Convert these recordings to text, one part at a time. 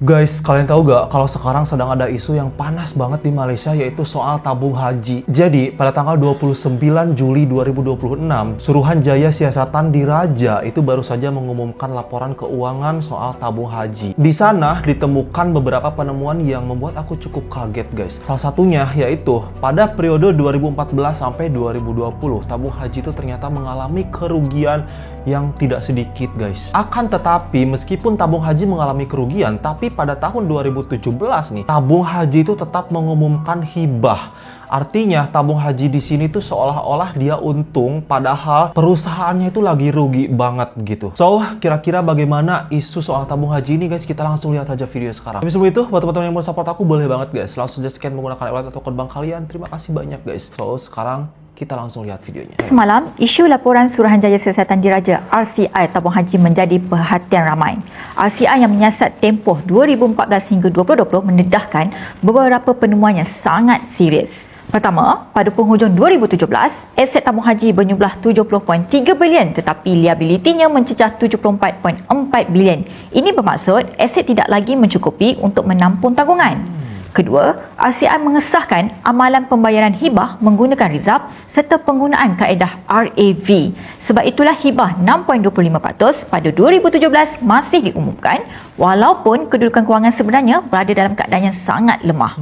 Guys, kalian tahu gak kalau sekarang sedang ada isu yang panas banget di Malaysia, yaitu soal tabung haji. Jadi, pada tanggal 29 Juli 2026, Suruhanjaya Siasatan Diraja itu baru saja mengumumkan laporan keuangan soal tabung haji. Di sana ditemukan beberapa penemuan yang membuat aku cukup kaget, guys. Salah satunya yaitu pada periode 2014 sampai 2020, tabung haji itu ternyata mengalami kerugian yang tidak sedikit, guys. Akan tetapi, meskipun tabung haji mengalami kerugian, tapi pada tahun 2017 nih, tabung haji itu tetap mengumumkan hibah. Artinya tabung haji di sini tuh seolah-olah dia untung, padahal perusahaannya itu lagi rugi banget gitu. So, kira-kira bagaimana isu soal tabung haji ini, guys? Kita langsung lihat aja video sekarang. Tapi sebelum itu, buat teman-teman yang mau support aku, boleh banget, guys, langsung aja scan menggunakan e-wallet atau kode bank kalian. Terima kasih banyak, guys. So, sekarang kita langsung lihat videonya. Semalam, isu laporan Suruhanjaya Siasatan Diraja RCI tabung haji menjadi perhatian ramai. RCI yang menyiasat tempoh 2014 hingga 2020 mendedahkan beberapa penemuan yang sangat serius. Pertama, pada penghujung 2017, aset tabung haji berjumlah 70.3 bilion tetapi liabilitinya mencecah 74.4 bilion. Ini bermaksud aset tidak lagi mencukupi untuk menampung tanggungan. Kedua, RCI mengesahkan amalan pembayaran hibah menggunakan rizab serta penggunaan kaedah RAV. Sebab itulah hibah 6.25% pada 2017 masih diumumkan walaupun kedudukan kewangan sebenarnya berada dalam keadaan yang sangat lemah.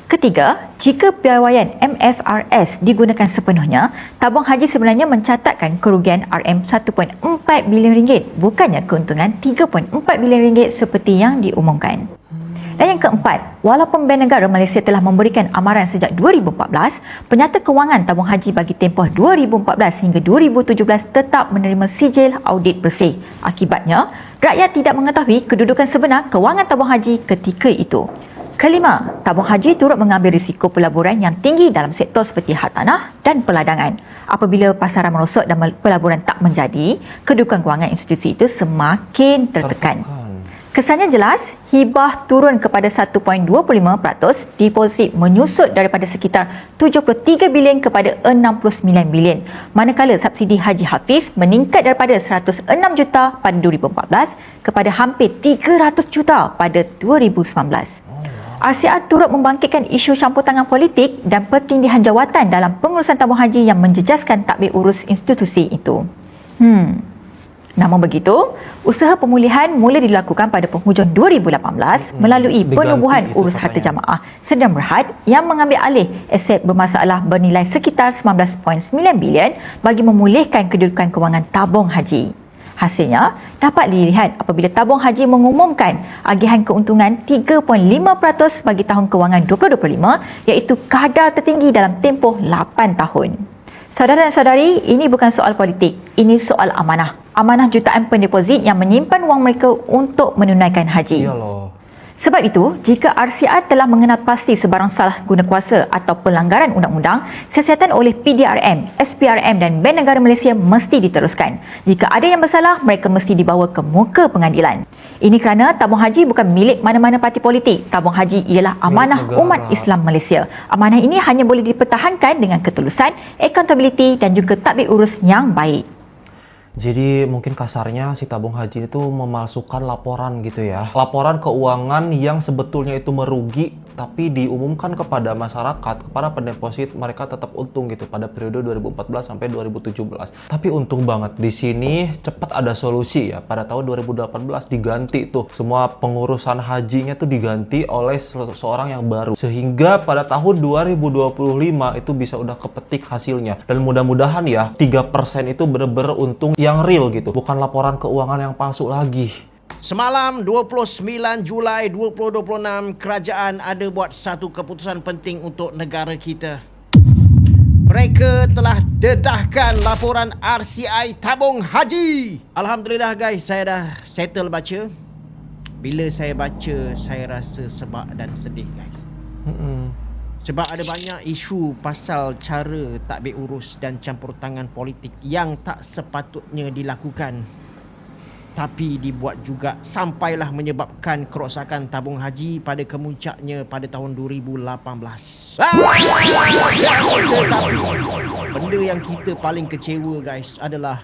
Ketiga, jika piawaian MFRS digunakan sepenuhnya, tabung haji sebenarnya mencatatkan kerugian RM1.4 bilion ringgit, bukannya keuntungan 3.4 bilion ringgit seperti yang diumumkan. Dan yang keempat, walaupun Bank Negara Malaysia telah memberikan amaran sejak 2014, penyata kewangan tabung haji bagi tempoh 2014 hingga 2017 tetap menerima sijil audit bersih. Akibatnya, rakyat tidak mengetahui kedudukan sebenar kewangan tabung haji ketika itu. Kelima, tabung haji turut mengambil risiko pelaburan yang tinggi dalam sektor seperti hartanah dan peladangan. Apabila pasaran merosot dan pelaburan tak menjadi, kedudukan kewangan institusi itu semakin tertekan. Kesannya jelas, hibah turun kepada 1.25%, deposit menyusut daripada sekitar 73 bilion kepada 69 bilion. Manakala subsidi Haji Hafiz meningkat daripada 106 juta pada 2014 kepada hampir 300 juta pada 2019. RCI turut membangkitkan isu campur tangan politik dan pertindihan jawatan dalam pengurusan tabung haji yang menjejaskan tadbir urus institusi itu. Namun begitu, usaha pemulihan mula dilakukan pada penghujung 2018 melalui penubuhan urus harta jamaah Sdn Bhd yang mengambil alih aset bermasalah bernilai sekitar 19.9 bilion bagi memulihkan kedudukan kewangan tabung haji. Hasilnya, dapat dilihat apabila tabung haji mengumumkan agihan keuntungan 3.5% bagi tahun kewangan 2025, iaitu kadar tertinggi dalam tempoh 8 tahun. Saudara dan saudari, ini bukan soal politik, ini soal amanah. Amanah jutaan pendeposit yang menyimpan wang mereka untuk menunaikan haji. Iyalah. Sebab itu, jika RCI telah mengenal pasti sebarang salah guna kuasa atau pelanggaran undang-undang, siasatan oleh PDRM, SPRM dan Bank Negara Malaysia mesti diteruskan. Jika ada yang bersalah, mereka mesti dibawa ke muka pengadilan. Ini kerana tabung haji bukan milik mana-mana parti politik. Tabung haji ialah amanah umat Islam Malaysia. Amanah ini hanya boleh dipertahankan dengan ketulusan, accountability dan juga tadbir urus yang baik. Jadi mungkin kasarnya si tabung haji itu memalsukan laporan gitu ya. Laporan keuangan yang sebetulnya itu merugi tapi diumumkan kepada masyarakat, kepada pendeposit, mereka tetap untung gitu pada periode 2014 sampai 2017. Tapi untung banget di sini cepat ada solusi ya. Pada tahun 2018 diganti tuh semua pengurusan hajinya tuh diganti oleh seorang yang baru. Sehingga pada tahun 2025 itu bisa udah kepetik hasilnya. Dan mudah-mudahan ya 3% itu bener-bener untung yang real gitu, bukan laporan keuangan yang palsu lagi. Semalam 29 Julai 2026, kerajaan ada buat satu keputusan penting untuk negara kita. Mereka telah dedahkan laporan RCI tabung haji. Alhamdulillah guys, saya dah settle baca. Bila saya baca, saya rasa sebab dan sedih guys. Sebab ada banyak isu pasal cara tadbir urus dan campur tangan politik yang tak sepatutnya dilakukan, tapi dibuat juga sampailah menyebabkan kerosakan tabung haji pada kemuncaknya pada tahun 2018. Tetapi benda yang kita paling kecewa guys adalah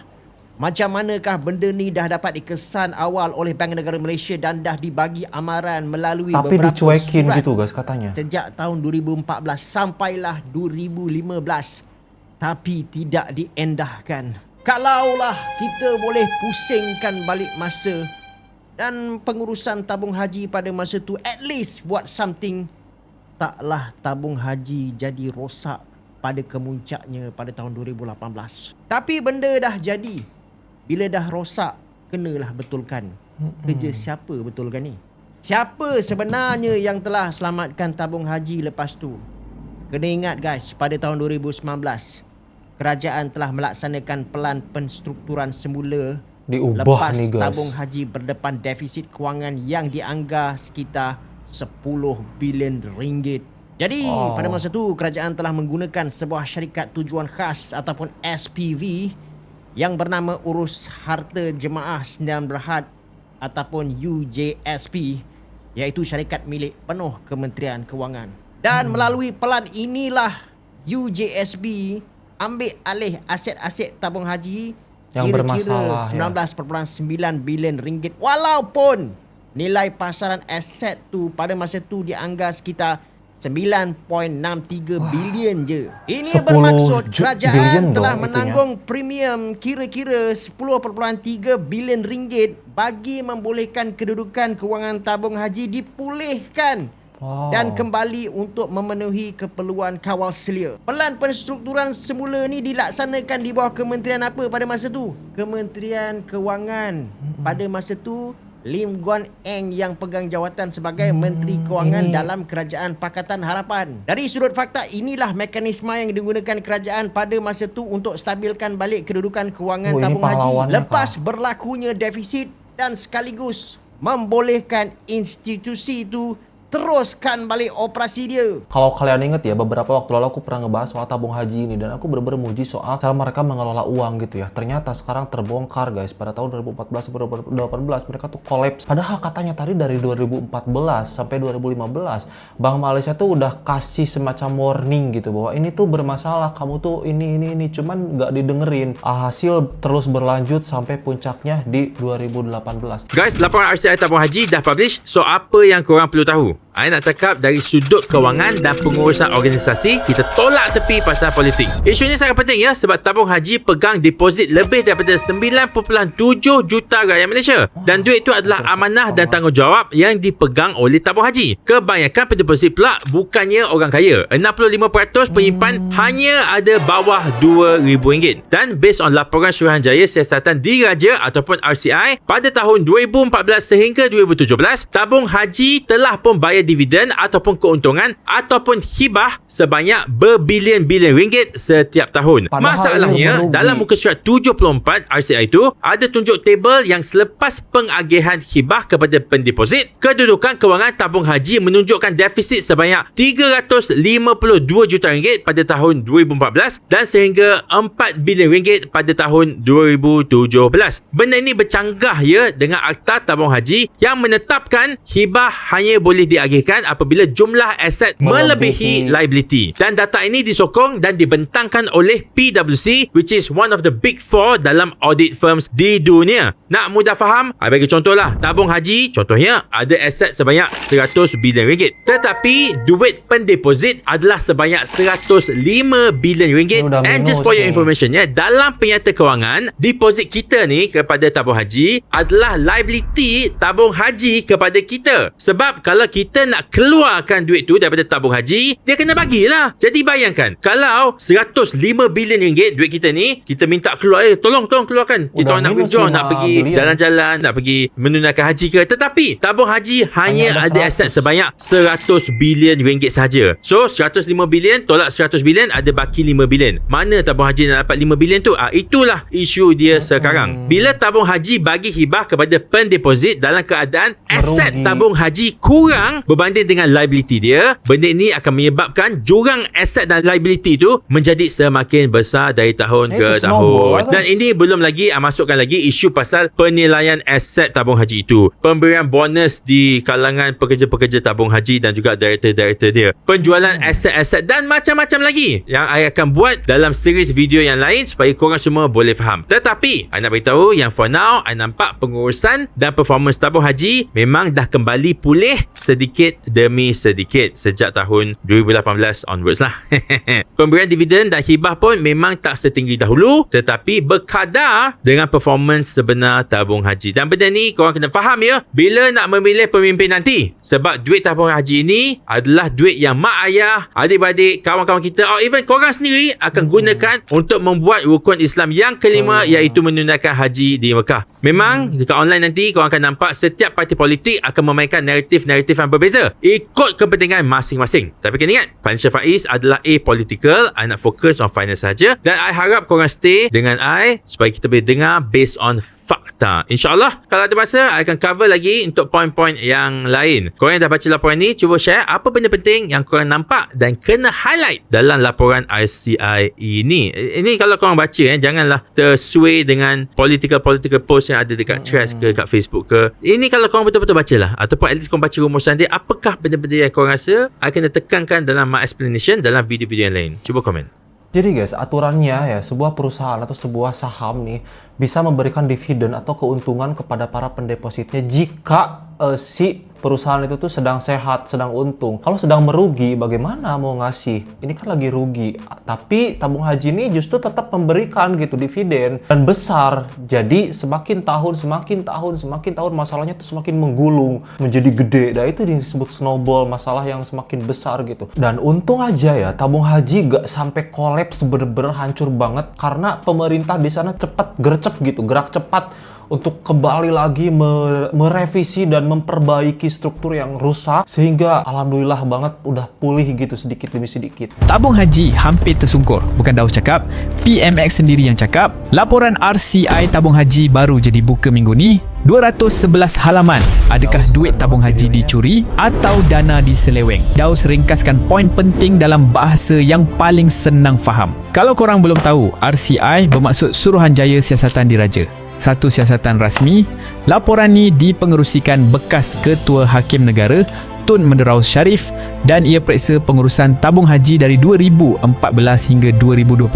Macam manakah benda ni dah dapat dikesan awal oleh Bank Negara Malaysia dan dah dibagi amaran melalui Tapi beberapa dicuekin surat gitu guys katanya. sejak tahun 2014 sampailah 2015, tapi tidak diendahkan. Kalaulah kita boleh pusingkan balik masa dan pengurusan tabung haji pada masa tu at least buat something, taklah tabung haji jadi rosak pada kemuncaknya pada tahun 2018. Tapi benda dah jadi. Bila dah rosak, kenalah betulkan. Kerja siapa betulkan ni? Siapa sebenarnya yang telah selamatkan tabung haji lepas tu? Kena ingat guys, pada tahun 2019, kerajaan telah melaksanakan pelan penstrukturan semula Diubah lepas nih guys. tabung haji berdepan defisit kewangan yang dianggar sekitar 10 bilion ringgit. Jadi pada masa tu kerajaan telah menggunakan sebuah syarikat tujuan khas ataupun SPV yang bernama Urus Harta Jemaah Sdn Bhd ataupun UJSP, iaitu syarikat milik penuh Kementerian Kewangan. Dan melalui pelan inilah UJSP ambil alih aset-aset tabung haji yang kira-kira bermasalah, 19.9 bilion ringgit, walaupun nilai pasaran aset tu pada masa tu dianggar sekitar 9.63 bilion je. Ini 10 bermaksud bilion kerajaan telah dong menanggung premium kira-kira 10.3 bilion ringgit bagi membolehkan kedudukan kewangan tabung haji dipulihkan dan kembali untuk memenuhi keperluan kawal selia. Pelan penstrukturan semula ni dilaksanakan di bawah kementerian apa pada masa tu? Kementerian Kewangan. Pada masa tu Lim Guan Eng yang pegang jawatan sebagai Menteri Kewangan dalam Kerajaan Pakatan Harapan. Dari sudut fakta, inilah mekanisme yang digunakan kerajaan pada masa tu untuk stabilkan balik kedudukan kewangan tabung haji lepas berlakunya defisit dan sekaligus membolehkan institusi itu teruskan balik operasi dia. Kalau kalian inget ya, beberapa waktu lalu aku pernah ngebahas soal tabung haji ini dan aku bener-bener muji soal cara mereka mengelola uang gitu ya. Ternyata sekarang terbongkar guys, pada tahun 2014-2018 mereka tuh kolaps. Padahal katanya tadi dari 2014 sampai 2015 Bank Malaysia tuh udah kasih semacam warning gitu bahwa ini tuh bermasalah, kamu tuh ini cuman nggak didengerin. Hasil terus berlanjut sampai puncaknya di 2018. Guys, laporan RCI tabung haji dah publish. So apa yang korang perlu tahu? I nak cakap dari sudut kewangan dan pengurusan organisasi, kita tolak tepi pasal politik. Isu ni sangat penting ya, sebab tabung haji pegang deposit lebih daripada 9.7 juta rakyat Malaysia. Dan duit itu adalah amanah dan tanggungjawab yang dipegang oleh tabung haji. Kebanyakan pendeposit pula bukannya orang kaya. 65% penyimpan hanya ada bawah RM2,000. Dan based on laporan Suruhanjaya Siasatan Diraja ataupun RCI, pada tahun 2014 sehingga 2017, tabung haji telah pun bayar dividen ataupun keuntungan ataupun hibah sebanyak berbilion-bilion ringgit setiap tahun. Padahal Masalahnya, dalam muka surat 74 RCI itu ada tunjuk tabel yang selepas pengagihan hibah kepada pendeposit, kedudukan kewangan tabung haji menunjukkan defisit sebanyak 352 juta ringgit pada tahun 2014 dan sehingga 4 bilion ringgit pada tahun 2017. Benda ini bercanggah ya dengan Akta Tabung Haji yang menetapkan hibah hanya boleh diagihkan apabila jumlah aset melebihi liability. Dan data ini disokong dan dibentangkan oleh PwC, which is one of the big four dalam audit firms di dunia. Nak mudah faham, I bagi contoh lah. Tabung haji contohnya ada aset sebanyak 100 bilion ringgit. Tetapi duit pendeposit adalah sebanyak 105 bilion ringgit. And just for your information ya, dalam penyata kewangan, deposit kita ni kepada tabung haji adalah liability tabung haji kepada kita. Sebab kalau kita nak keluarkan duit tu daripada tabung haji, dia kena bagilah. Jadi bayangkan, kalau 105 bilion ringgit duit kita ni, kita minta keluar, tolong keluarkan. Kita orang nak withdraw, nak pergi jalan-jalan, nak pergi menunaikan haji ke. Tetapi tabung haji hanya ada aset sebanyak 100 bilion ringgit saja. So 105 bilion tolak 100 bilion, ada baki 5 bilion. Mana tabung haji nak dapat 5 bilion tu? Itulah isu dia sekarang. Bila tabung haji bagi hibah kepada pendeposit dalam keadaan aset tabung haji kurang berbanding dengan liability dia, benda ini akan menyebabkan jurang aset dan liability itu menjadi semakin besar dari tahun ke tahun. Dan ini belum lagi masukkan lagi isu pasal penilaian aset tabung haji itu, pemberian bonus di kalangan pekerja-pekerja tabung haji dan juga director-director dia, penjualan aset-aset dan macam-macam lagi yang I akan buat dalam series video yang lain supaya korang semua boleh faham. Tetapi I nak beritahu yang for now I nampak pengurusan dan performance tabung haji memang dah kembali pulih sedikit demi sedikit sejak tahun 2018 onwards lah. Pemberian dividen dan hibah pun memang tak setinggi dahulu, tetapi berkadar dengan performance sebenar tabung haji. Dan benda ni korang kena faham ya, bila nak memilih pemimpin nanti, sebab duit tabung haji ini adalah duit yang mak ayah, adik-beradik, kawan-kawan kita, or even korang sendiri akan gunakan untuk membuat rukun Islam yang kelima, iaitu menunaikan haji di Mekah. Memang dekat online nanti korang akan nampak setiap parti politik akan memainkan naratif-naratif yang berbeza ikut kepentingan masing-masing. Tapi kena ingat, Financial Faiz adalah apolitical. I nak fokus on finance saja, dan I harap korang stay dengan I supaya kita boleh dengar based on fakta. InsyaAllah kalau ada masa I akan cover lagi untuk poin-poin yang lain. Korang yang dah baca laporan ni, cuba share apa benda penting yang korang nampak dan kena highlight dalam laporan RCI ini. Ini kalau korang baca janganlah tersway dengan political post yang ada dekat threads ke, dekat Facebook ke. Ini kalau korang betul-betul bacalah, ataupun at least korang baca rumusan dia, apakah benda-benda yang korang rasa I kena tekankan dalam my explanation dalam video-video yang lain. Cuba komen. Jadi guys, aturannya ya, sebuah perusahaan atau sebuah saham nih bisa memberikan dividen atau keuntungan kepada para pendepositnya jika si perusahaan itu tuh sedang sehat, sedang untung. Kalau sedang merugi, bagaimana mau ngasih? Ini kan lagi rugi. Tapi tabung haji ini justru tetap memberikan gitu dividen dan besar. Jadi semakin tahun masalahnya tuh semakin menggulung, menjadi gede. Dan itu disebut snowball, masalah yang semakin besar gitu. Dan untung aja ya, tabung haji gak sampai kolaps bener-bener hancur banget karena pemerintah di sana gercep gitu, gerak cepat untuk kembali lagi merevisi dan memperbaiki struktur yang rusak, sehingga alhamdulillah banget udah pulih gitu sedikit demi sedikit. Tabung haji hampir tersungkur. Bukan Daus cakap, PMX sendiri yang cakap. Laporan RCI tabung haji baru jadi buka minggu ni, 211 halaman. Adakah duit tabung haji dicuri atau dana diseleweng? Daus ringkaskan poin penting dalam bahasa yang paling senang faham. Kalau korang belum tahu, RCI bermaksud Suruhanjaya Siasatan Diraja, satu siasatan rasmi. Laporan ni dipengerusikan bekas Ketua Hakim Negara Tun Menderaus Sharif, dan ia periksa pengurusan tabung haji dari 2014 hingga 2020.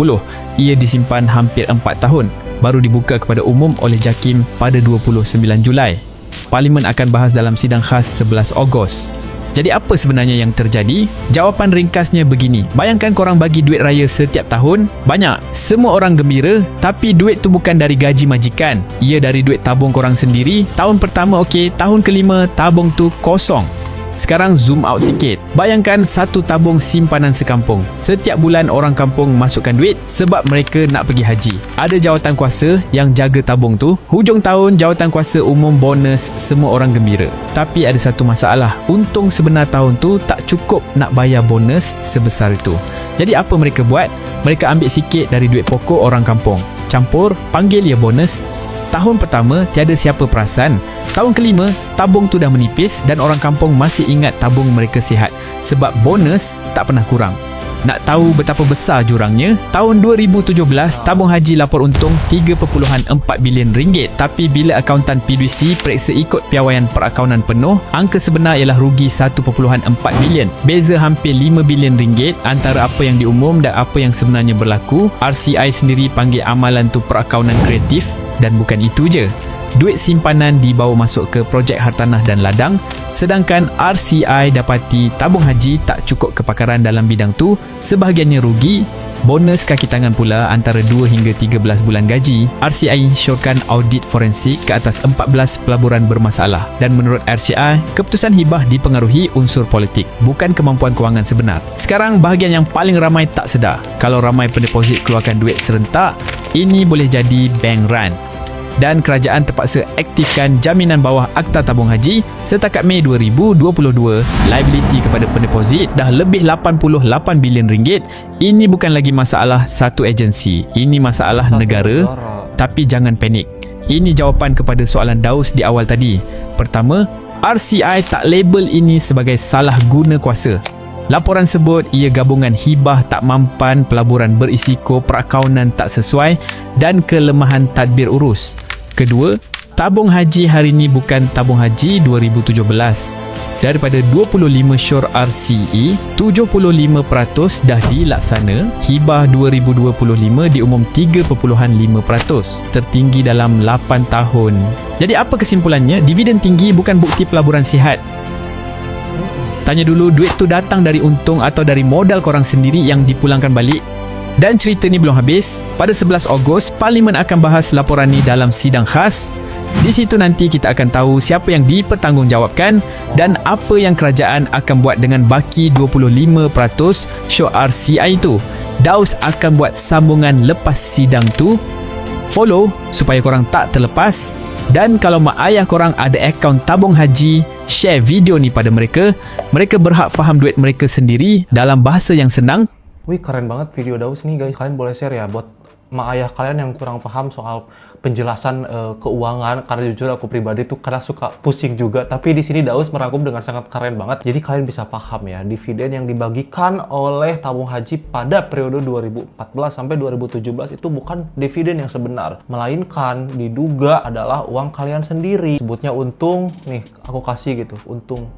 Ia disimpan hampir 4 tahun, baru dibuka kepada umum oleh JAKIM pada 29 Julai. Parlimen akan bahas dalam sidang khas 11 Ogos. Jadi apa sebenarnya yang terjadi? Jawapan ringkasnya begini. Bayangkan korang bagi duit raya setiap tahun, banyak. Semua orang gembira, tapi duit tu bukan dari gaji majikan. Ia dari duit tabung korang sendiri. Tahun pertama okey, tahun kelima tabung tu kosong. Sekarang zoom out sikit. Bayangkan satu tabung simpanan sekampung. Setiap bulan orang kampung masukkan duit sebab mereka nak pergi haji. Ada jawatan kuasa yang jaga tabung tu. Hujung tahun jawatan kuasa umum bonus, semua orang gembira. Tapi ada satu masalah. Untung sebenar tahun tu tak cukup nak bayar bonus sebesar itu. Jadi apa mereka buat? Mereka ambil sikit dari duit pokok orang kampung, campur, panggil ia bonus. Tahun pertama tiada siapa perasan. Tahun kelima tabung tu dah menipis dan orang kampung masih ingat tabung mereka sihat sebab bonus tak pernah kurang. Nak tahu betapa besar jurangnya? Tahun 2017 tabung haji lapor untung 3.4 bilion ringgit, tapi bila akauntan PDC periksa ikut piawaian perakaunan penuh, angka sebenar ialah rugi 1.4 bilion. Beza hampir 5 bilion ringgit antara apa yang diumum dan apa yang sebenarnya berlaku. RCI sendiri panggil amalan tu perakaunan kreatif. Dan bukan itu je, duit simpanan dibawa masuk ke projek hartanah dan ladang, sedangkan RCI dapati tabung haji tak cukup kepakaran dalam bidang tu, sebahagiannya rugi. Bonus kaki tangan pula antara 2 hingga 13 bulan gaji. RCI syorkan audit forensik ke atas 14 pelaburan bermasalah, dan menurut RCI, keputusan hibah dipengaruhi unsur politik, bukan kemampuan kewangan sebenar. Sekarang bahagian yang paling ramai tak sedar, kalau ramai pendeposit keluarkan duit serentak, ini boleh jadi bank run. Dan kerajaan terpaksa aktifkan jaminan bawah Akta Tabung Haji. Setakat Mei 2022, liability kepada pendeposit dah lebih 88 bilion ringgit. Ini bukan lagi masalah satu agensi, ini masalah negara. Tapi jangan panik. Ini jawapan kepada soalan Daus di awal tadi. Pertama, RCI tak label ini sebagai salah guna kuasa. Laporan sebut ia gabungan hibah tak mampan, pelaburan berisiko, perakaunan tak sesuai dan kelemahan tadbir urus. Kedua, tabung haji hari ini bukan tabung haji 2017. Daripada 25 syur RCE, 75% dah dilaksana. Hibah 2025 diumum 3.5%, tertinggi dalam 8 tahun. Jadi apa kesimpulannya? Dividen tinggi bukan bukti pelaburan sihat. Tanya dulu, duit tu datang dari untung atau dari modal korang sendiri yang dipulangkan balik? Dan cerita ni belum habis. Pada 11 Ogos, Parlimen akan bahas laporan ni dalam sidang khas. Di situ nanti kita akan tahu siapa yang dipertanggungjawabkan dan apa yang kerajaan akan buat dengan baki 25% syur RCI itu. Daus akan buat sambungan lepas sidang tu. Follow supaya korang tak terlepas. Dan kalau mak ayah korang ada akaun tabung haji, share video ni pada mereka. Mereka berhak faham duit mereka sendiri dalam bahasa yang senang. Wih, keren banget video Daus nih guys. Kalian boleh share ya buat mak ayah kalian yang kurang paham soal penjelasan keuangan, karena jujur aku pribadi tuh kadang suka pusing juga, tapi di sini Daus merangkum dengan sangat keren banget. Jadi kalian bisa paham ya, dividen yang dibagikan oleh tabung haji pada periode 2014 sampai 2017 itu bukan dividen yang sebenar, melainkan diduga adalah uang kalian sendiri. Sebutnya untung, nih aku kasih gitu, untung,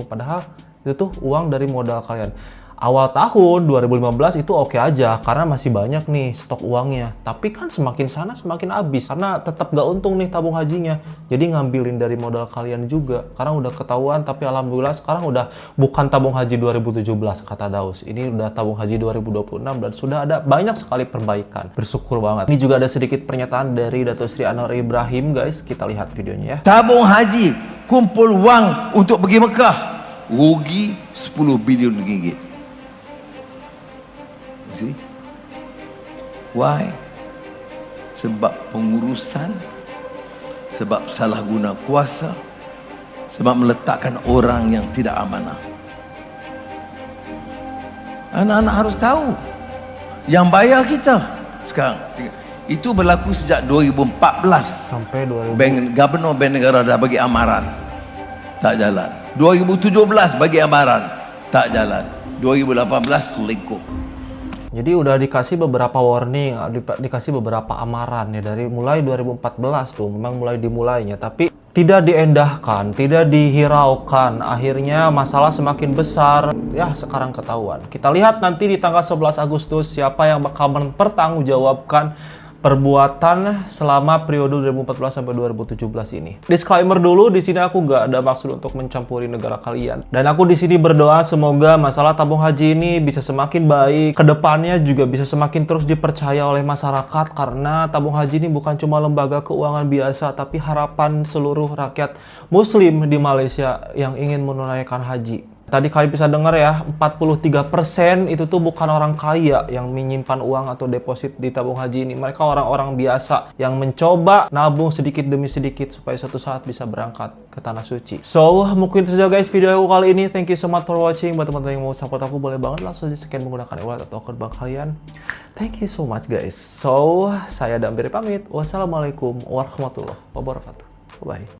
padahal itu tuh uang dari modal kalian. Awal tahun 2015 itu oke aja karena masih banyak nih stok uangnya. Tapi kan semakin sana semakin habis karena tetap gak untung nih tabung hajinya. Jadi ngambilin dari modal kalian juga. Karena udah ketahuan, tapi alhamdulillah sekarang udah bukan tabung haji 2017 kata Daus. Ini udah tabung haji 2026 dan sudah ada banyak sekali perbaikan. Bersyukur banget. Ini juga ada sedikit pernyataan dari Datuk Seri Anwar Ibrahim guys. Kita lihat videonya ya. Tabung haji kumpul wang untuk pergi Mekah, rugi 10 bilion ringgit. See? Why? Sebab pengurusan, sebab salah guna kuasa, sebab meletakkan orang yang tidak amanah. Anak-anak harus tahu yang bayar kita sekarang. Itu berlaku sejak 2014 Sampai 2000. Gubernur Bank Negara dah bagi amaran, tak jalan. 2017 bagi amaran, tak jalan. 2018 selingkuh. Jadi udah dikasih beberapa warning, dikasih beberapa amaran ya dari mulai 2014 tuh memang mulai dimulainya, tapi tidak diendahkan, tidak dihiraukan. Akhirnya masalah semakin besar. Ya sekarang ketahuan. Kita lihat nanti di tanggal 11 Agustus siapa yang bakal mempertanggungjawabkan perbuatan selama periode 2014 sampai 2017 ini. Disclaimer dulu, di sini aku nggak ada maksud untuk mencampuri negara kalian. Dan aku di sini berdoa semoga masalah tabung haji ini bisa semakin baik, kedepannya juga bisa semakin terus dipercaya oleh masyarakat, karena tabung haji ini bukan cuma lembaga keuangan biasa, tapi harapan seluruh rakyat Muslim di Malaysia yang ingin menunaikan haji. Tadi kalian bisa dengar ya, 43% itu tuh bukan orang kaya yang menyimpan uang atau deposit di tabung haji ini. Mereka orang-orang biasa yang mencoba nabung sedikit demi sedikit supaya suatu saat bisa berangkat ke Tanah Suci. So, mungkin itu saja guys video aku kali ini. Thank you so much for watching. Buat teman-teman yang mau support aku, boleh banget langsung aja scan menggunakan e-wallet atau akun bank kalian. Thank you so much guys. So, saya Dambiri pamit. Wassalamualaikum warahmatullahi wabarakatuh. Bye.